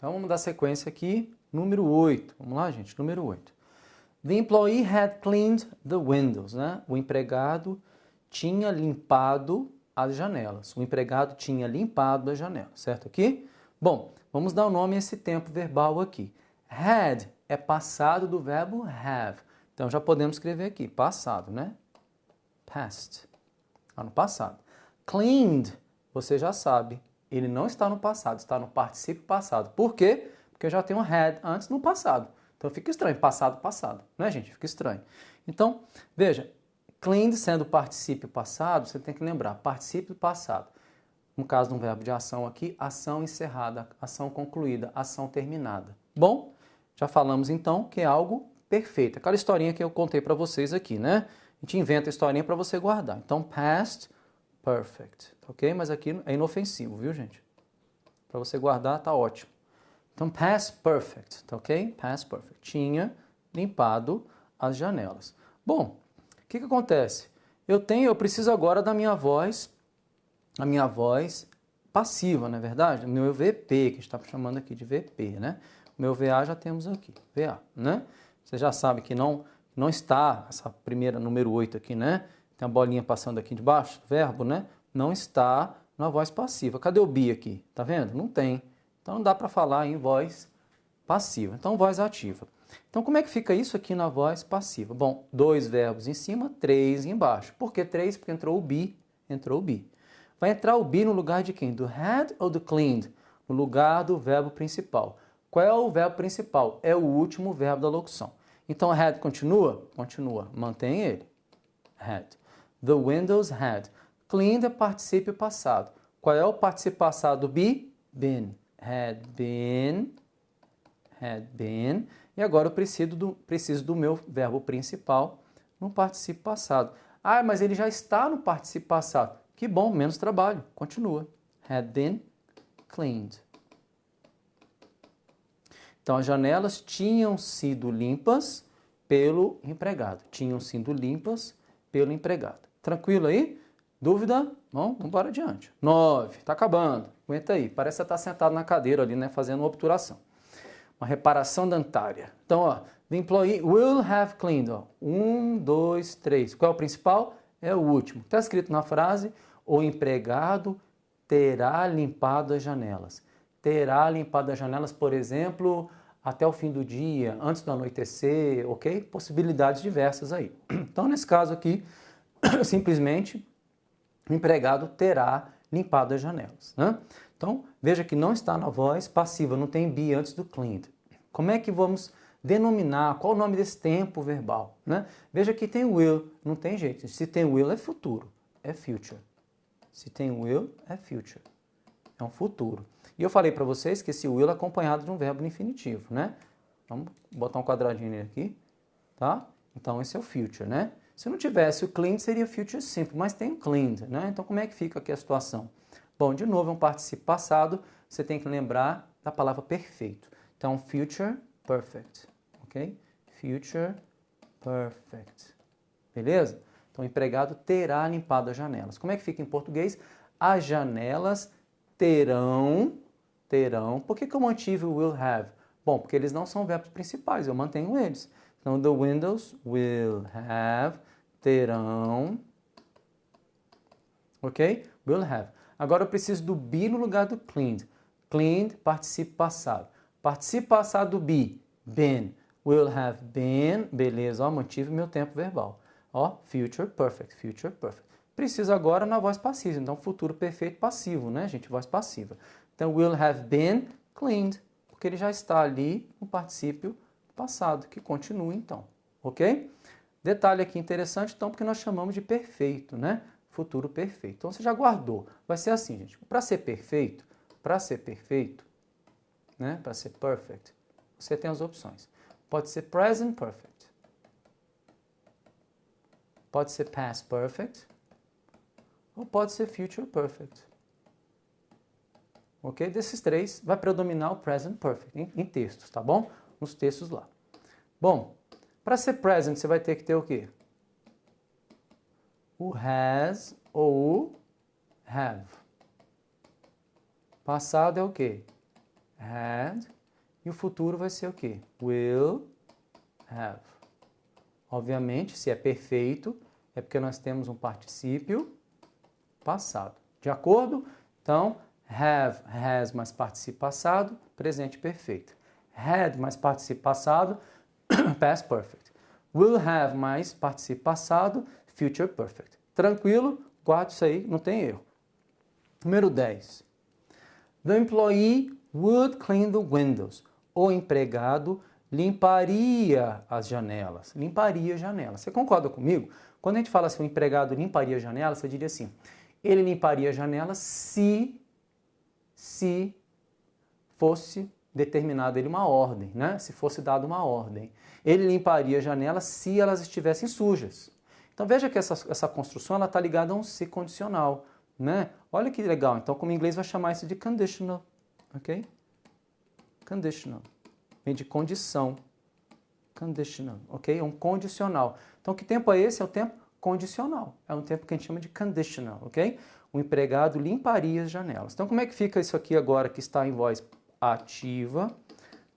Então, vamos dar sequência aqui, número 8. Vamos lá, gente, número 8. The employee had cleaned the windows, né? O empregado tinha limpado as janelas. O empregado tinha limpado as janelas, certo aqui? Bom, vamos dar o nome a esse tempo verbal aqui. Had é passado do verbo have. Então, já podemos escrever aqui, passado, né? Past, no passado. Cleaned, você já sabe, ele não está no passado, está no particípio passado. Por quê? Porque eu já tenho had antes no passado. Então fica estranho, passado, passado, né, gente? Fica estranho. Então, veja, cleaned sendo particípio passado, você tem que lembrar, particípio passado. No caso de um verbo de ação aqui, ação encerrada, ação concluída, ação terminada. Bom, já falamos então que é algo perfeito. Aquela historinha que eu contei para vocês aqui, né? A gente inventa a historinha para você guardar. Então, past perfect, ok? Mas aqui é inofensivo, viu, gente? Para você guardar, tá ótimo. Então, past perfect, tá ok? Past perfect. Tinha limpado as janelas. Bom, o que acontece? Eu preciso agora da minha voz, a minha voz passiva, não é verdade? O meu VP, que a gente está chamando aqui de VP, né? O meu VA já temos aqui, VA, né? Você já sabe que não está, essa primeira, número 8 aqui, né? Tem a bolinha passando aqui debaixo do verbo, né? Não está na voz passiva. Cadê o be aqui? Tá vendo? Não tem. Então não dá para falar em voz passiva. Então, voz ativa. Então, como é que fica isso aqui na voz passiva? Bom, 2 verbos em cima, 3 embaixo. Por que 3? Porque entrou o be, entrou o be. Vai entrar o be no lugar de quem? Do had ou do cleaned? No lugar do verbo principal. Qual é o verbo principal? É o último verbo da locução. Então, had continua? Continua. Mantém ele. Had. The windows had. Cleaned é particípio passado. Qual é o particípio passado do be? Been. Had been. E agora eu preciso do meu verbo principal no particípio passado. Ah, mas ele já está no particípio passado. Que bom, menos trabalho. Continua. Had been cleaned. Então, as janelas tinham sido limpas pelo empregado. Tinham sido limpas pelo empregado. Tranquilo aí? Dúvida? Bom, vamos para adiante. 9. Está acabando. Aguenta aí. Parece que você está sentado na cadeira ali, né? Fazendo uma obturação. Uma reparação dentária. Então, ó, the employee will have cleaned. Ó. 1, 2, 3. Qual é o principal? É o último. Está escrito na frase, o empregado terá limpado as janelas. Terá limpado as janelas, por exemplo, até o fim do dia, antes do anoitecer, ok? Possibilidades diversas aí. Então, nesse caso aqui, simplesmente, o empregado terá limpado as janelas, né? Então, veja que não está na voz passiva, não tem be antes do cleaned. Como é que vamos denominar, qual o nome desse tempo verbal, né? Veja que tem will, não tem jeito. Se tem will, é futuro, é future. Se tem will, é future, é um futuro. E eu falei para vocês que esse will é acompanhado de um verbo no infinitivo, né? Vamos botar um quadradinho nele aqui, tá? Então, esse é o future, né? Se não tivesse o cleaned, seria future simple, mas tem o cleaned, né? Então, como é que fica aqui a situação? Bom, de novo, é um particípio passado, você tem que lembrar da palavra perfeito. Então, future perfect, ok? Future perfect, beleza? Então, o empregado terá limpado as janelas. Como é que fica em português? As janelas terão, por que eu mantive o will have? Bom, porque eles não são verbos principais, eu mantenho eles. Então, the windows will have, terão, ok? Will have. Agora eu preciso do be no lugar do cleaned. Cleaned, particípio passado. Particípio passado do be, been. Will have been, beleza, ó, mantive meu tempo verbal. Ó, future perfect, future perfect. Preciso agora na voz passiva, então futuro perfeito passivo, né, gente? Voz passiva. Então, will have been cleaned, porque ele já está ali no particípio passado, que continua então, ok? Detalhe aqui interessante, então, porque nós chamamos de perfeito, né? Futuro perfeito. Então, você já guardou. Vai ser assim, gente. Para ser perfeito, né? Para ser perfect, você tem as opções. Pode ser present perfect. Pode ser past perfect. Ou pode ser future perfect. Ok? Desses três, vai predominar o present perfect em textos, tá bom? Nos textos lá. Bom, para ser present, você vai ter que ter o quê? O has ou o have. Passado é o quê? Had, E o futuro vai ser o quê? Will have. Obviamente, se é perfeito, é porque nós temos um particípio passado. De acordo? Então, have, has mais particípio passado, presente perfeito. Had mais particípio passado, past perfect. Will have mais particípio passado, future perfect. Tranquilo? Guarde isso aí, não tem erro. Número 10. The employee would clean the windows. O empregado limparia as janelas. Limparia as janelas. Você concorda comigo? Quando a gente fala assim, o empregado limparia as janelas, você diria assim, ele limparia as janelas se fosse determinada ele uma ordem, né? Se fosse dada uma ordem. Ele limparia as janelas se elas estivessem sujas. Então veja que essa construção está ligada a um se condicional, né? Olha que legal. Então, como em inglês vai chamar isso de conditional, ok? Conditional. Vem de condição. Conditional, ok? É um condicional. Então, que tempo é esse? É o tempo condicional. É um tempo que a gente chama de conditional, ok? O empregado limparia as janelas. Então, como é que fica isso aqui agora que está em voz ativa?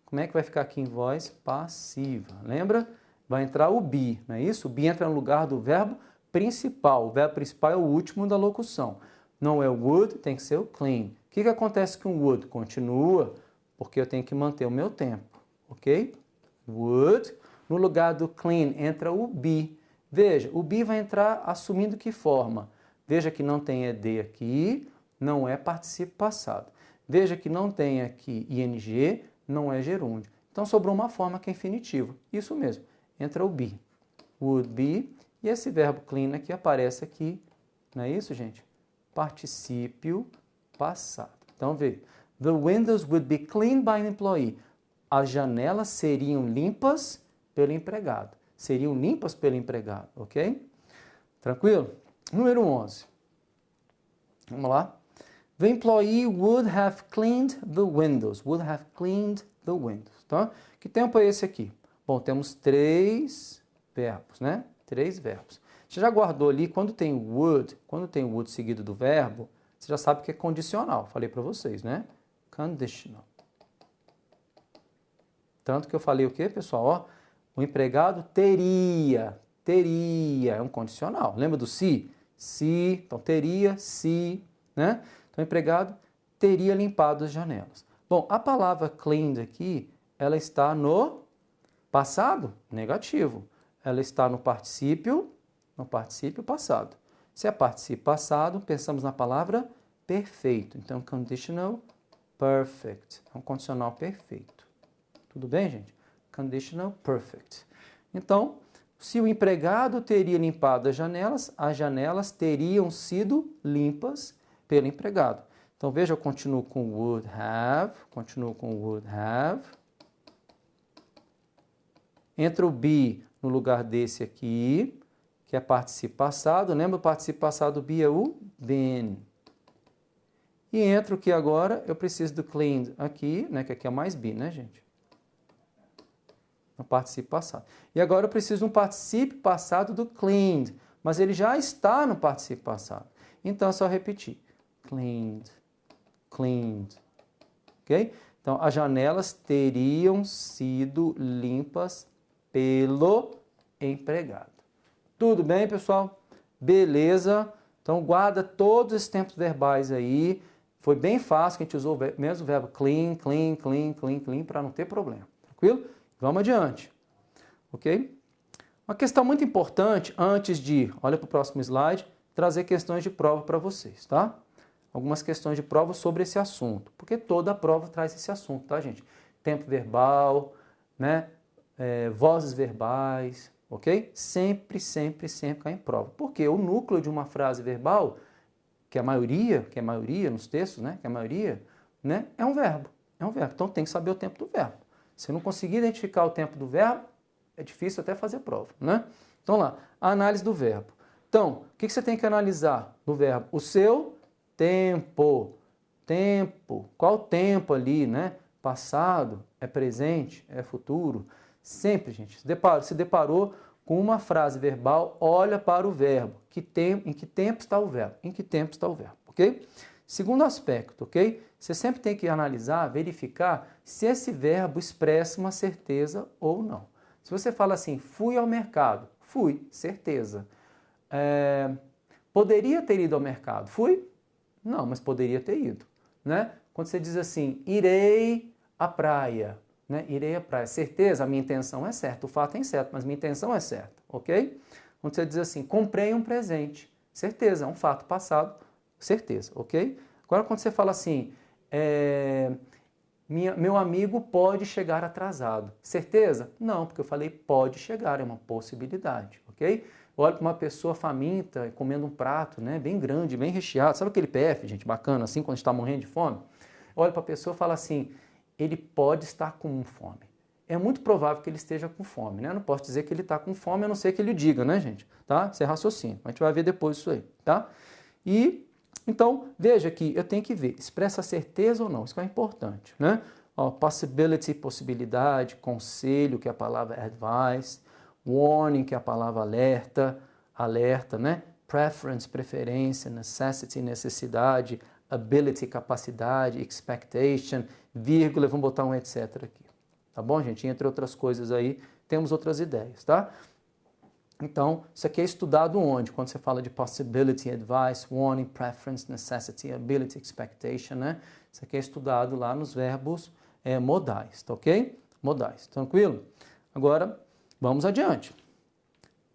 Como é que vai ficar aqui em voz passiva? Lembra? Vai entrar o be, não é isso? O be entra no lugar do verbo principal. O verbo principal é o último da locução. Não é o would, tem que ser o clean. O que acontece com o would? Continua, porque eu tenho que manter o meu tempo, ok? Would. No lugar do clean entra o be. Veja, o be vai entrar assumindo que forma? Veja que não tem ed aqui, não é particípio passado. Veja que não tem aqui ing, não é gerúndio. Então sobrou uma forma que é infinitiva. Isso mesmo, entra o be. Would be, e esse verbo clean aqui aparece aqui, não é isso, gente? Particípio passado. Então veja, the windows would be cleaned by an employee. As janelas seriam limpas pelo empregado. Seriam limpas pelo empregado, ok? Tranquilo? Número 11. Vamos lá. The employee would have cleaned the windows. Would have cleaned the windows. Tá? Que tempo é esse aqui? Bom, temos 3 verbos, né? 3 verbos. Você já guardou ali, quando tem would seguido do verbo, você já sabe que é condicional. Falei para vocês, né? Conditional. Tanto que eu falei o quê, pessoal? Ó, o empregado teria, é um condicional. Lembra do se? Se, então teria, se, né? Então o empregado teria limpado as janelas. Bom, a palavra cleaned aqui, ela está no passado negativo. Ela está no particípio passado. Se é particípio passado, pensamos na palavra perfeito. Então, conditional perfect. É um condicional perfeito. Tudo bem, gente? Conditional perfect. Então, se o empregado teria limpado as janelas teriam sido limpas pelo empregado. Então, veja, eu continuo com would have, Entra o be no lugar desse aqui, que é particípio passado. Lembra o particípio passado do be é o been. E entra o que agora? Eu preciso do cleaned aqui, né, que aqui é mais be, né, gente? No particípio passado. E agora eu preciso de um particípio passado do cleaned, mas ele já está no particípio passado. Então é só repetir. Cleaned. Ok? Então as janelas teriam sido limpas pelo empregado. Tudo bem, pessoal? Beleza? Então guarda todos esses tempos verbais aí. Foi bem fácil que a gente usou o mesmo verbo clean, para não ter problema. Tranquilo? Vamos adiante, ok? Uma questão muito importante, antes de, olha para o próximo slide, trazer questões de prova para vocês, tá? Algumas questões de prova sobre esse assunto, porque toda a prova traz esse assunto, tá, gente? Tempo verbal, né? Vozes verbais, ok? Sempre cai em prova. Porque o núcleo de uma frase verbal, que é a maioria nos textos, né? Né? É um verbo. Então tem que saber o tempo do verbo. Se não conseguir identificar o tempo do verbo, é difícil até fazer prova, né? Então lá, a análise do verbo. Então, o que você tem que analisar no verbo? O seu tempo. Qual tempo ali, né? Passado, é presente, é futuro. Sempre, gente, se deparou com uma frase verbal, olha para o verbo. Em que tempo está o verbo? Ok? Segundo aspecto, ok? Você sempre tem que analisar, verificar se esse verbo expressa uma certeza ou não. Se você fala assim, fui ao mercado, fui, certeza. Poderia ter ido ao mercado, fui? Não, mas poderia ter ido, né? Quando você diz assim, irei à praia, né? Irei à praia, certeza, a minha intenção é certa, o fato é incerto, mas minha intenção é certa, ok? Quando você diz assim, comprei um presente, certeza, é um fato passado, certeza, ok? Agora quando você fala assim, meu amigo pode chegar atrasado, certeza? Não, porque eu falei pode chegar, é uma possibilidade, ok? Olha para uma pessoa faminta comendo um prato, né, bem grande, bem recheado. Sabe aquele PF, gente, bacana, assim, quando a gente está morrendo de fome? Olha para a pessoa e fala assim, ele pode estar com fome. É muito provável que ele esteja com fome, né? Eu não posso dizer que ele está com fome, a não ser que ele diga, né, gente? Tá? Isso é raciocínio. A gente vai ver depois isso aí, tá? E, então, veja que eu tenho que ver, expressa certeza ou não, isso que é importante, né? Ó, possibility, possibilidade, conselho, que é a palavra advice, warning, que é a palavra alerta, alerta, né? Preference, preferência, necessity, necessidade, ability, capacidade, expectation, vírgula, vamos botar um etc aqui. Tá bom, gente? Entre outras coisas aí, temos outras ideias, tá? Então, isso aqui é estudado onde? Quando você fala de possibility, advice, warning, preference, necessity, ability, expectation, né? Isso aqui é estudado lá nos verbos modais, tá ok? Modais, tranquilo? Agora, vamos adiante.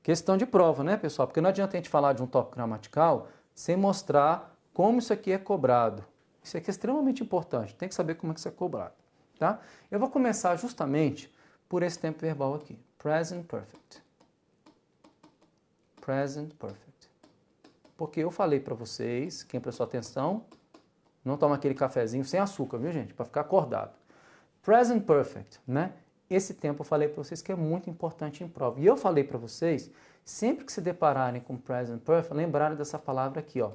Questão de prova, né, pessoal? Porque não adianta a gente falar de um tópico gramatical sem mostrar como isso aqui é cobrado. Isso aqui é extremamente importante, tem que saber como é que isso é cobrado, tá? Eu vou começar justamente por esse tempo verbal aqui, present perfect. Present perfect. Porque eu falei para vocês, quem prestou atenção, não toma aquele cafezinho sem açúcar, viu, gente? Para ficar acordado. Present perfect, né? Esse tempo eu falei para vocês que é muito importante em prova. E eu falei para vocês, sempre que se depararem com present perfect, lembrarem dessa palavra aqui, ó,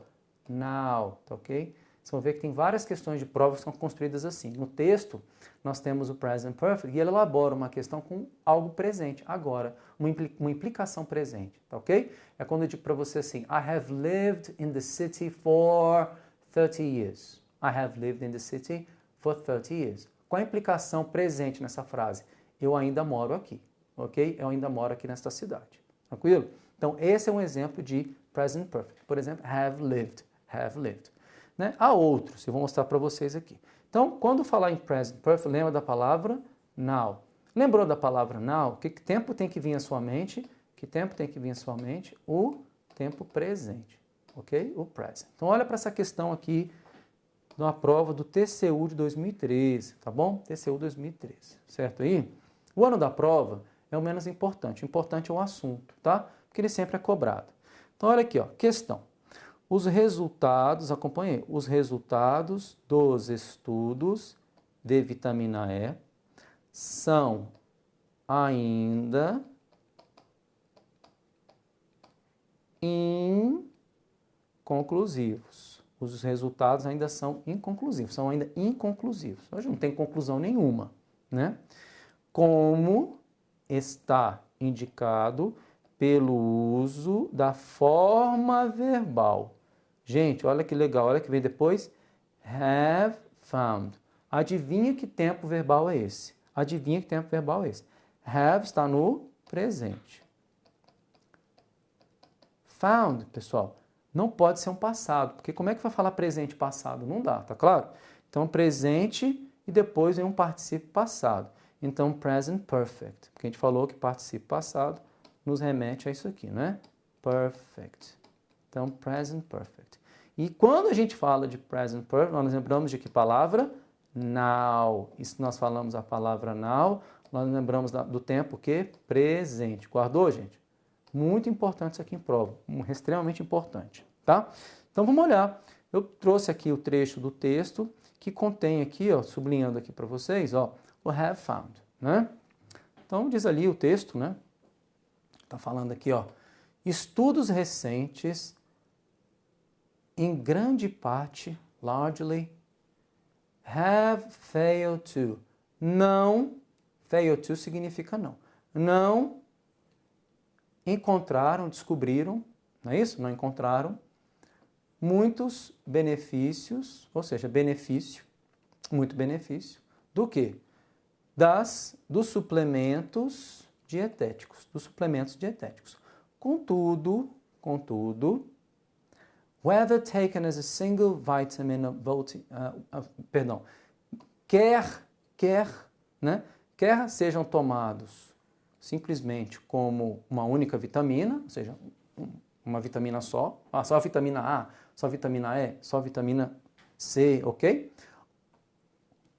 now, tá ok? Vocês vão ver que tem várias questões de prova que são construídas assim. No texto, nós temos o present perfect e ele elabora uma questão com algo presente, agora, uma implicação presente, tá ok? É quando eu digo para você assim, I have lived in the city for 30 years. I have lived in the city for 30 years. Qual a implicação presente nessa frase? Eu ainda moro aqui, ok? Eu ainda moro aqui nesta cidade, tranquilo? Então, esse é um exemplo de present perfect. Por exemplo, have lived, have lived. Né? Há outros, eu vou mostrar para vocês aqui. Então, quando falar em present perfect, lembra da palavra now. Lembrou da palavra now? Que tempo tem que vir à sua mente? Que tempo tem que vir à sua mente? O tempo presente, ok? O present. Então, olha para essa questão aqui na prova do TCU de 2013, tá bom? TCU 2013, certo aí? O ano da prova é o menos importante. O importante é o assunto, tá? Porque ele sempre é cobrado. Então, olha aqui, ó, questão. Os resultados, acompanhei, os resultados dos estudos de vitamina E são ainda inconclusivos. Os resultados ainda são inconclusivos, são ainda inconclusivos. Hoje não tem conclusão nenhuma, né? Como está indicado pelo uso da forma verbal. Gente, olha que legal, olha que vem depois. Have found. Adivinha que tempo verbal é esse? Adivinha que tempo verbal é esse? Have está no presente. Found, pessoal, não pode ser um passado, porque como é que vai falar presente e passado? Não dá, tá claro? Então, presente e depois vem um particípio passado. Então, present perfect, porque a gente falou que particípio passado nos remete a isso aqui, né? Perfect. Então, present perfect. E quando a gente fala de present perfect, nós lembramos de que palavra? Now. E se nós falamos a palavra now, nós lembramos do tempo que? Presente. Guardou, gente? Muito importante isso aqui em prova, extremamente importante, tá? Então vamos olhar. Eu trouxe aqui o trecho do texto que contém aqui, ó, sublinhando aqui para vocês, ó, o have found, né? Então diz ali o texto, né? Tá falando aqui, ó, estudos recentes, em grande parte, largely, have failed to. Não, failed to significa não. Não encontraram, descobriram, não é isso? Não encontraram muitos benefícios, ou seja, benefício, muito benefício. Do quê? Dos suplementos dietéticos. Dos suplementos dietéticos. Contudo, whether taken as a single vitamin quer sejam tomados simplesmente como uma única vitamina, ou seja, uma vitamina só, só a vitamina A, só a vitamina E, só a vitamina C, ok?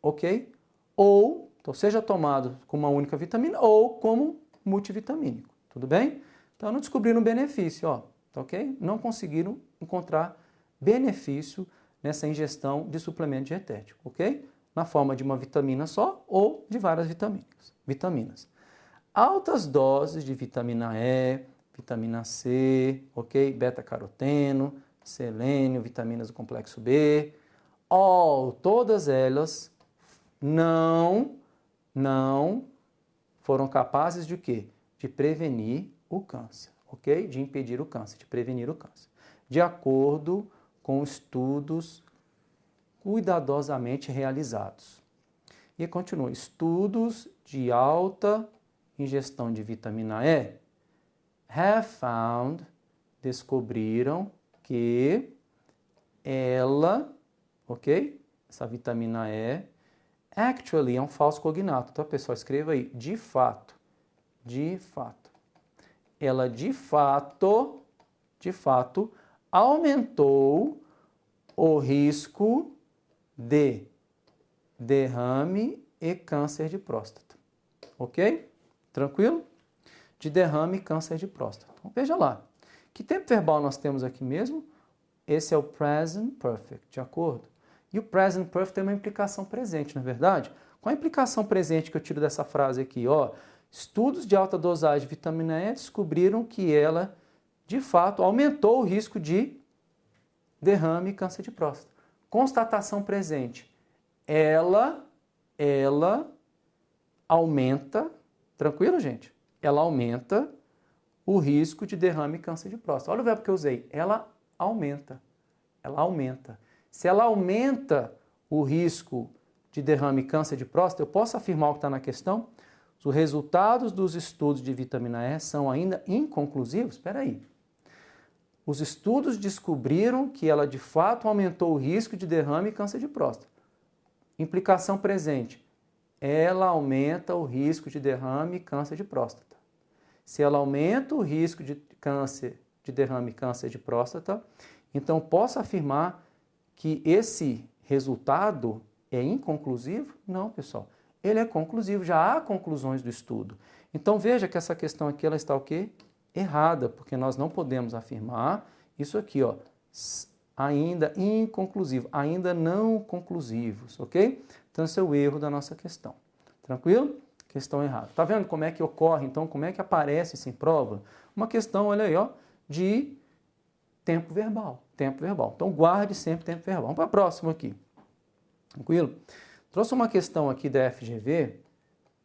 Ok? Ou, então, seja tomado com uma única vitamina ou como multivitamínico, tudo bem? Então, não descobriram benefício, ó, tá ok? Não conseguiram encontrar benefício nessa ingestão de suplemento dietético, ok? Na forma de uma vitamina só ou de várias vitaminas. Altas doses de vitamina E, vitamina C, ok? Beta-caroteno, selênio, vitaminas do complexo B, todas elas não foram capazes de quê? De prevenir o câncer, ok? De impedir o câncer, de prevenir o câncer. De acordo com estudos cuidadosamente realizados. E continua, estudos de alta ingestão de vitamina E have found, descobriram que ela, ok? Essa vitamina E, actually é um falso cognato. Então, pessoal, escreva aí, de fato. Ela de fato aumentou o risco de derrame e câncer de próstata. Ok? Tranquilo? De derrame e câncer de próstata. Então, veja lá. Que tempo verbal nós temos aqui mesmo? Esse é o present perfect, de acordo? E o present perfect tem uma implicação presente, não é verdade? Qual a implicação presente que eu tiro dessa frase aqui? Estudos de alta dosagem de vitamina E descobriram que ela, de fato, aumentou o risco de derrame e câncer de próstata. Constatação presente. Ela aumenta, tranquilo, gente? Ela aumenta o risco de derrame e câncer de próstata. Olha o verbo que eu usei. Ela aumenta. Se ela aumenta o risco de derrame e câncer de próstata, eu posso afirmar o que está na questão? Os resultados dos estudos de vitamina E são ainda inconclusivos? Espera aí. Os estudos descobriram que ela de fato aumentou o risco de derrame e câncer de próstata. Implicação presente. Ela aumenta o risco de derrame e câncer de próstata. Se ela aumenta o risco de derrame e câncer de próstata, então posso afirmar que esse resultado é inconclusivo? Não, pessoal. Ele é conclusivo, já há conclusões do estudo. Então veja que essa questão aqui ela está o quê? Errada, porque nós não podemos afirmar isso aqui, ainda inconclusivo, ainda não conclusivos, ok? Então esse é o erro da nossa questão. Tranquilo? Questão errada. Tá vendo como é que ocorre, então, como é que aparece isso em prova? Uma questão, olha aí, de tempo verbal. Então guarde sempre tempo verbal. Vamos para a próxima aqui. Tranquilo? Trouxe uma questão aqui da FGV,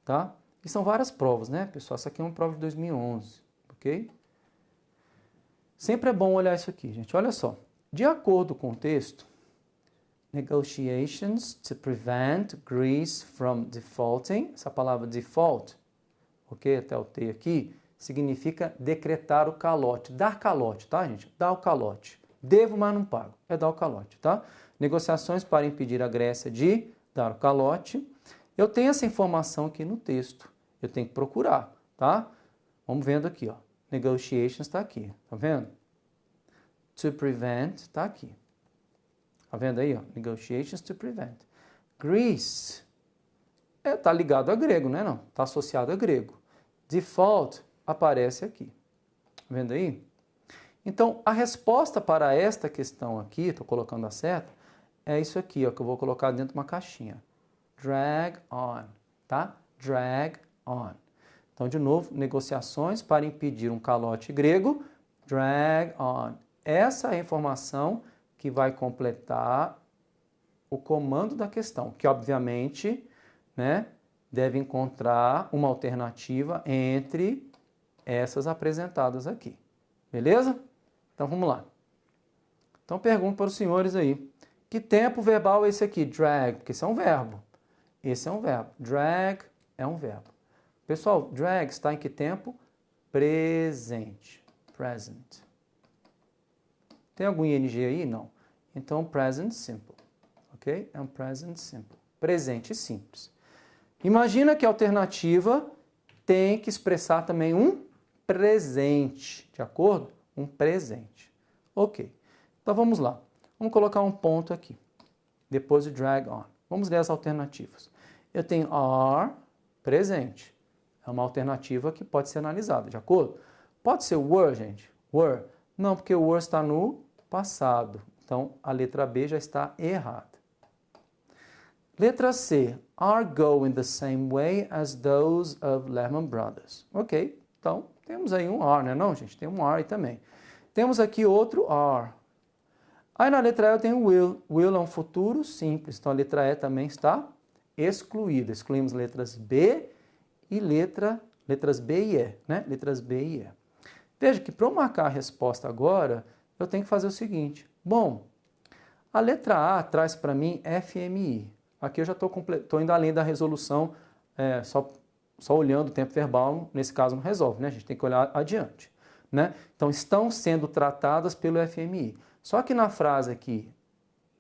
tá? E são várias provas, né, pessoal? Essa aqui é uma prova de 2011, ok? Sempre é bom olhar isso aqui, gente. Olha só. De acordo com o texto, negotiations to prevent Greece from defaulting. Essa palavra default, ok? Até o T aqui, significa decretar o calote. Dar calote, tá, gente? Dar o calote. Devo, mas não pago. É dar o calote, tá? Negociações para impedir a Grécia de dar o calote. Eu tenho essa informação aqui no texto. Eu tenho que procurar, tá? Vamos vendo aqui, Negotiations está aqui, tá vendo? To prevent está aqui. Tá vendo aí, Negotiations to prevent. Greece tá ligado a grego, né? Não, tá associado a grego. Default aparece aqui. Tá vendo aí? Então, a resposta para esta questão aqui, estou colocando a seta, é isso aqui, que eu vou colocar dentro de uma caixinha. Drag on, tá? Drag on. Então, de novo, negociações para impedir um calote grego, drag on. Essa é a informação que vai completar o comando da questão, que obviamente, né, deve encontrar uma alternativa entre essas apresentadas aqui. Beleza? Então vamos lá. Então pergunto para os senhores aí, Que tempo verbal é esse aqui? Drag, porque esse é um verbo. Esse é um verbo. Drag é um verbo. Pessoal, drag está em que tempo? Presente. Present. Tem algum ing aí? Não. Então, present simple. Ok? É um present simple. Presente simples. Imagina que a alternativa tem que expressar também um presente. De acordo? Um presente. Ok. Então, vamos lá. Vamos colocar um ponto aqui. Depois o drag on. Vamos ler as alternativas. Eu tenho are, presente. É uma alternativa que pode ser analisada, de acordo? Pode ser were, gente. Were. Não, porque o were está no passado. Então, a letra B já está errada. Letra C. Are going the same way as those of Lehman Brothers. Ok. Então, temos aí um are, né? Não, gente? Tem um are aí também. Temos aqui outro are. Aí na letra E eu tenho will. Will é um futuro simples. Então, a letra E também está excluída. Excluímos letras B e letras B e E, né? Letras B e E. Veja que para eu marcar a resposta agora, eu tenho que fazer o seguinte. Bom, a letra A traz para mim FMI. Aqui eu já estou indo além da resolução, só olhando o tempo verbal, nesse caso não resolve, né? A gente tem que olhar adiante, né? Então, estão sendo tratadas pelo FMI. Só que na frase aqui,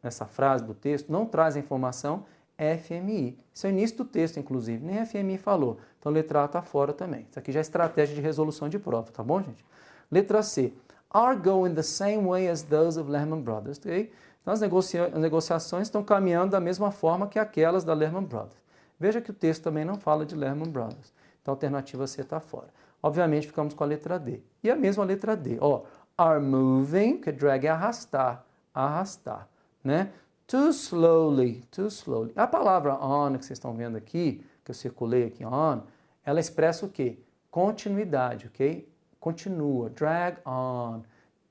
nessa frase do texto, não traz a informação FMI. Isso é o início do texto, inclusive, nem FMI falou. Então, letra A está fora também. Isso aqui já é estratégia de resolução de prova, tá bom, gente? Letra C. Are going the same way as those of Lehman Brothers. Okay? Então, as negociações estão caminhando da mesma forma que aquelas da Lehman Brothers. Veja que o texto também não fala de Lehman Brothers. Então, a alternativa C está fora. Obviamente, ficamos com a letra D. E a mesma letra D. Ó, are moving, que drag é arrastar. Arrastar, né? Too slowly, too slowly. A palavra on, que vocês estão vendo aqui, que eu circulei aqui, on, ela expressa o quê? Continuidade, ok? Continua, drag on,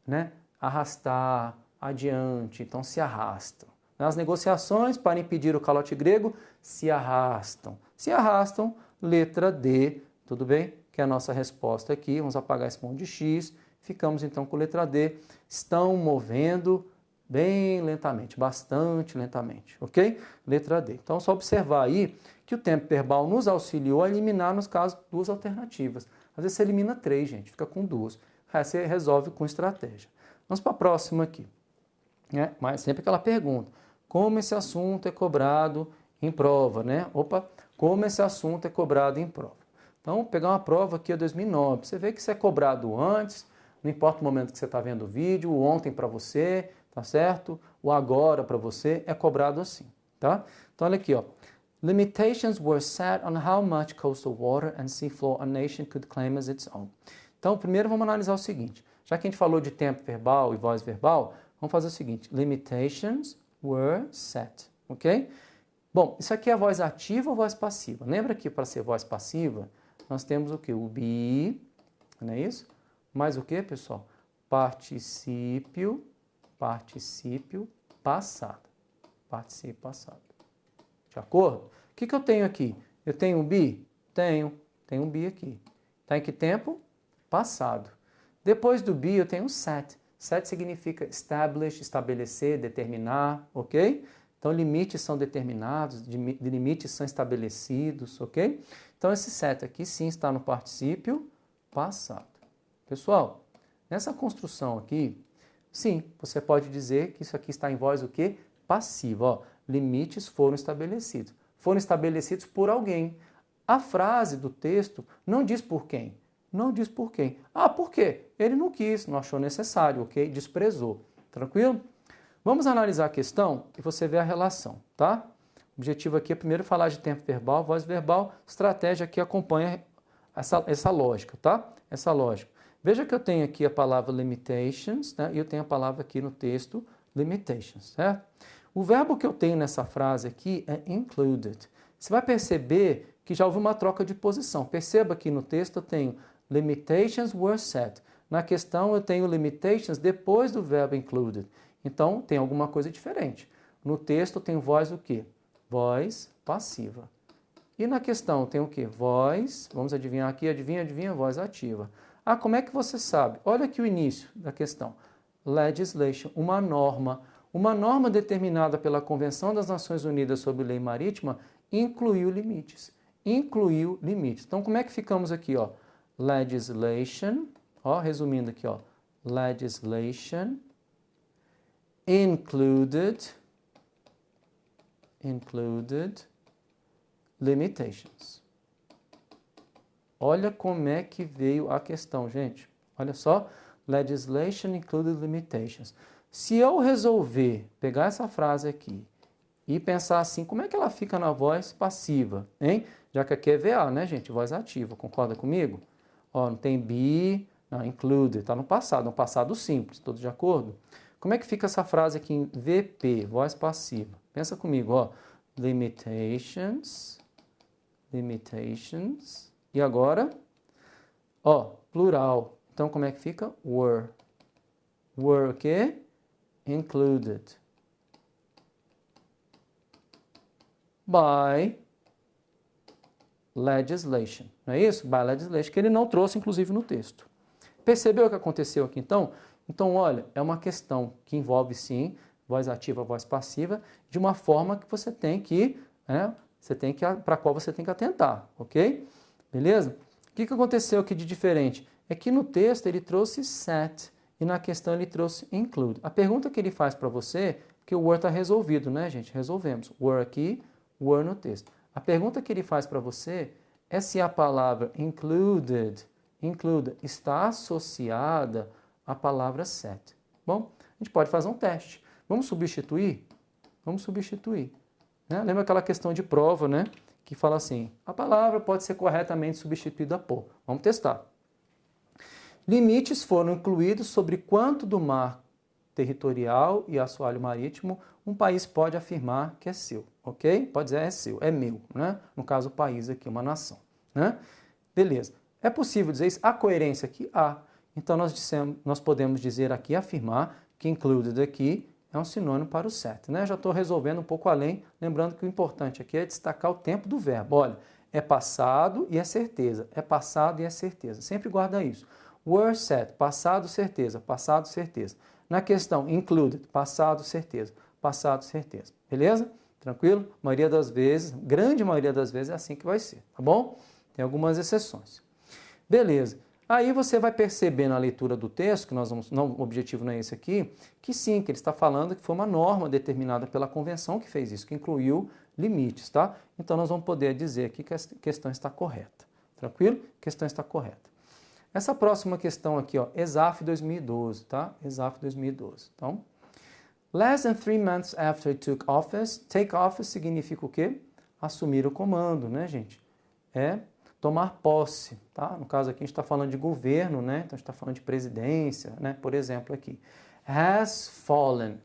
né? Arrastar, adiante, então se arrastam. Nas negociações, para impedir o calote grego, se arrastam. Se arrastam, letra D, tudo bem? Que é a nossa resposta aqui. Vamos apagar esse ponto de X. Ficamos então com letra D. Estão movendo bem lentamente, bastante lentamente, ok? Letra D. Então, só observar aí que o tempo verbal nos auxiliou a eliminar, nos casos, duas alternativas. Às vezes você elimina três, gente, fica com duas. Aí você resolve com estratégia. Vamos para a próxima aqui. Mas sempre aquela pergunta, como esse assunto é cobrado em prova, né? Opa, como esse assunto é cobrado em prova. Então, vou pegar uma prova aqui, 2009. Você vê que isso é cobrado antes, não importa o momento que você está vendo o vídeo, o ontem para você, tá certo? O agora para você é cobrado assim, tá? Então, olha aqui, ó. Limitations were set on how much coastal water and seafloor a nation could claim as its own. Então, primeiro vamos analisar o seguinte. Já que a gente falou de tempo verbal e voz verbal, vamos fazer o seguinte. Limitations were set, ok? Bom, isso aqui é voz ativa ou voz passiva? Lembra que para ser voz passiva, nós temos o quê? O be, não é isso? Mais o quê, pessoal? Particípio passado. Particípio passado. De acordo? O que eu tenho aqui? Eu tenho um be? Tenho um be aqui. Está em que tempo? Passado. Depois do be eu tenho set. Set significa establish, estabelecer, determinar, ok? Então limites são determinados, limites são estabelecidos, ok? Então esse set aqui sim está no particípio passado. Pessoal, nessa construção aqui, sim, você pode dizer que isso aqui está em voz o quê? Passiva. Ó, limites foram estabelecidos. Foram estabelecidos por alguém. A frase do texto não diz por quem. Não diz por quem. Ah, por quê? Ele não quis, não achou necessário, ok? Desprezou. Tranquilo? Vamos analisar a questão e você vê a relação, tá? O objetivo aqui é primeiro falar de tempo verbal, voz verbal, estratégia que acompanha essa lógica, tá? Essa lógica. Veja que eu tenho aqui a palavra limitations, né? E eu tenho a palavra aqui no texto limitations, certo? O verbo que eu tenho nessa frase aqui é included. Você vai perceber que já houve uma troca de posição. Perceba que no texto eu tenho limitations were set. Na questão eu tenho limitations depois do verbo included. Então tem alguma coisa diferente. No texto eu tenho voz o quê? Voz passiva. E na questão tem o quê? Voz, vamos adivinhar aqui, adivinha, voz ativa. Ah, como é que você sabe? Olha aqui o início da questão. Legislation, uma norma. Uma norma determinada pela Convenção das Nações Unidas sobre Lei Marítima incluiu limites. Incluiu limites. Então, como é que ficamos aqui, ó? Legislation, ó, resumindo aqui, ó. Legislation included limitations. Olha como é que veio a questão, gente. Olha só. Legislation included limitations. Se eu resolver pegar essa frase aqui e pensar assim, como é que ela fica na voz passiva, hein? Já que aqui é VA, né, gente? Voz ativa, concorda comigo? Ó, não tem be, não, included, tá no passado simples, todos de acordo? Como é que fica essa frase aqui em VP, voz passiva? Pensa comigo, ó. Limitations. E agora, ó, plural. Então, como é que fica? Were. Were o quê? Included. By legislation. Não é isso? By legislation, que ele não trouxe, inclusive, no texto. Percebeu o que aconteceu aqui, então? Então, olha, é uma questão que envolve, sim, voz ativa, voz passiva, de uma forma que você tem que, para a qual você tem que atentar, ok? Beleza? O que aconteceu aqui de diferente? É que no texto ele trouxe set e na questão ele trouxe include. A pergunta que ele faz para você, que o were está resolvido, né, gente? Resolvemos. Were aqui, were no texto. A pergunta que ele faz para você é se a palavra included está associada à palavra set. Bom, a gente pode fazer um teste. Vamos substituir? Vamos substituir. Né? Lembra aquela questão de prova, né? Que fala assim, a palavra pode ser corretamente substituída por. Vamos testar. Limites foram incluídos sobre quanto do mar territorial e assoalho marítimo um país pode afirmar que é seu, ok? Pode dizer é seu, é meu, né? No caso, o país aqui, uma nação, né? Beleza. É possível dizer isso? Há coerência aqui? Há. Então, nós podemos dizer aqui, afirmar que included aqui é um sinônimo para o set, né? Já estou resolvendo um pouco além, lembrando que o importante aqui é destacar o tempo do verbo. Olha, é passado e é certeza. É passado e é certeza. Sempre guarda isso. Were set, passado, certeza. Passado, certeza. Na questão included, passado, certeza. Passado, certeza. Beleza? Tranquilo? Maioria das vezes, grande maioria das vezes é assim que vai ser, tá bom? Tem algumas exceções. Beleza. Aí você vai perceber na leitura do texto, que nós vamos, não, o objetivo não é esse aqui, que sim, que ele está falando que foi uma norma determinada pela convenção que fez isso, que incluiu limites, tá? Então nós vamos poder dizer aqui que a questão está correta. Tranquilo? A questão está correta. Essa próxima questão aqui, ó, ESAF 2012, tá? ESAF 2012. Então, less than 3 months after he took office. Take office significa o quê? Assumir o comando, né, gente? É tomar posse, tá? No caso aqui a gente está falando de governo, né? Então a gente está falando de presidência, né? Por exemplo aqui. Has fallen.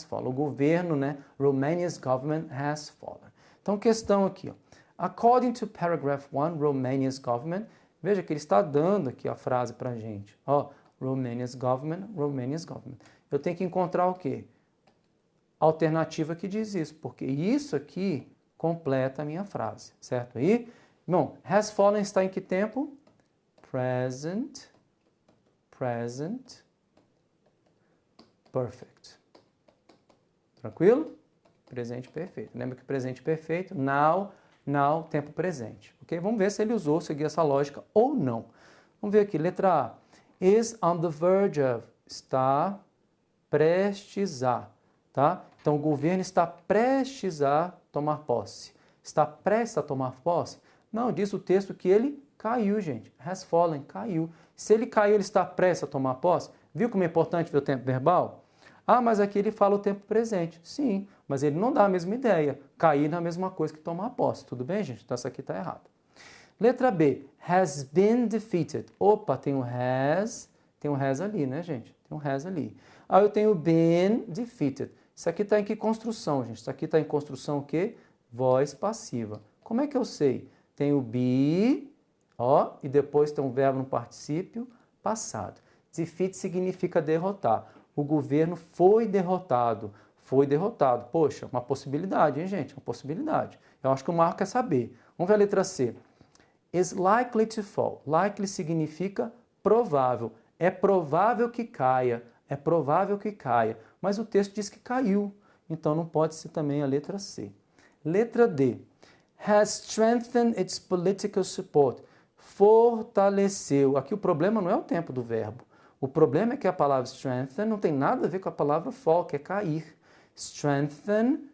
O governo, né? Romania's government has fallen. Então, questão aqui, ó. According to paragraph 1, Romania's government. Veja que ele está dando aqui a frase para a gente. Ó, Romania's government. Eu tenho que encontrar o quê? Alternativa que diz isso, porque isso aqui completa a minha frase, certo? Aí, bom, has fallen está em que tempo? Present, perfect. Tranquilo? Presente perfeito. Lembra que presente perfeito, now, tempo presente. Ok? Vamos ver se ele usou, seguir essa lógica ou não. Vamos ver aqui, letra A. Is on the verge of. Está prestes a. Tá? Então, o governo está prestes a tomar posse. Está prestes a tomar posse? Não, diz o texto que ele caiu, gente. Has fallen, caiu. Se ele caiu, ele está prestes a tomar posse? Viu como é importante ver o tempo verbal? Ah, mas aqui ele fala o tempo presente. Sim, mas ele não dá a mesma ideia. Cair na mesma coisa que tomar posse. Tudo bem, gente? Então, essa aqui está errada. Letra B. Has been defeated. Opa, tem um has ali, né, gente? Tem um has ali. Ah, eu tenho been defeated. Isso aqui está em que construção, gente? Isso aqui está em construção o quê? Voz passiva. Como é que eu sei? Tem o be, ó, e depois tem um verbo no particípio passado. Defeat significa derrotar. O governo foi derrotado. Foi derrotado. Poxa, uma possibilidade, hein, gente? Uma possibilidade. Eu acho que o Marco quer saber. Vamos ver a letra C. Is likely to fall. Likely significa provável. É provável que caia. É provável que caia, mas o texto diz que caiu, então não pode ser também a letra C. Letra D. Has strengthened its political support. Fortaleceu. Aqui o problema não é o tempo do verbo. O problema é que a palavra strengthen não tem nada a ver com a palavra fall, que é cair. Strengthen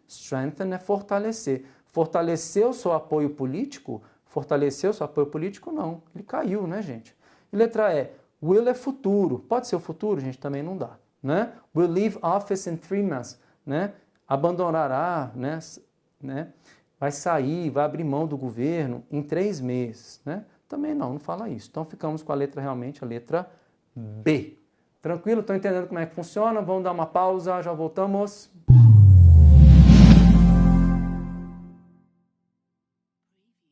é fortalecer. Fortaleceu seu apoio político? Fortaleceu seu apoio político? Não. Ele caiu, né, gente? E letra E. Will é futuro. Pode ser o futuro, gente? Também não dá. Né? Will leave office in 3 months. Né? Abandonará, né? Vai sair, vai abrir mão do governo em 3 meses. Né? Também não fala isso. Então ficamos com a letra realmente, a letra B. Tranquilo? Estão entendendo como é que funciona? Vamos dar uma pausa, já voltamos.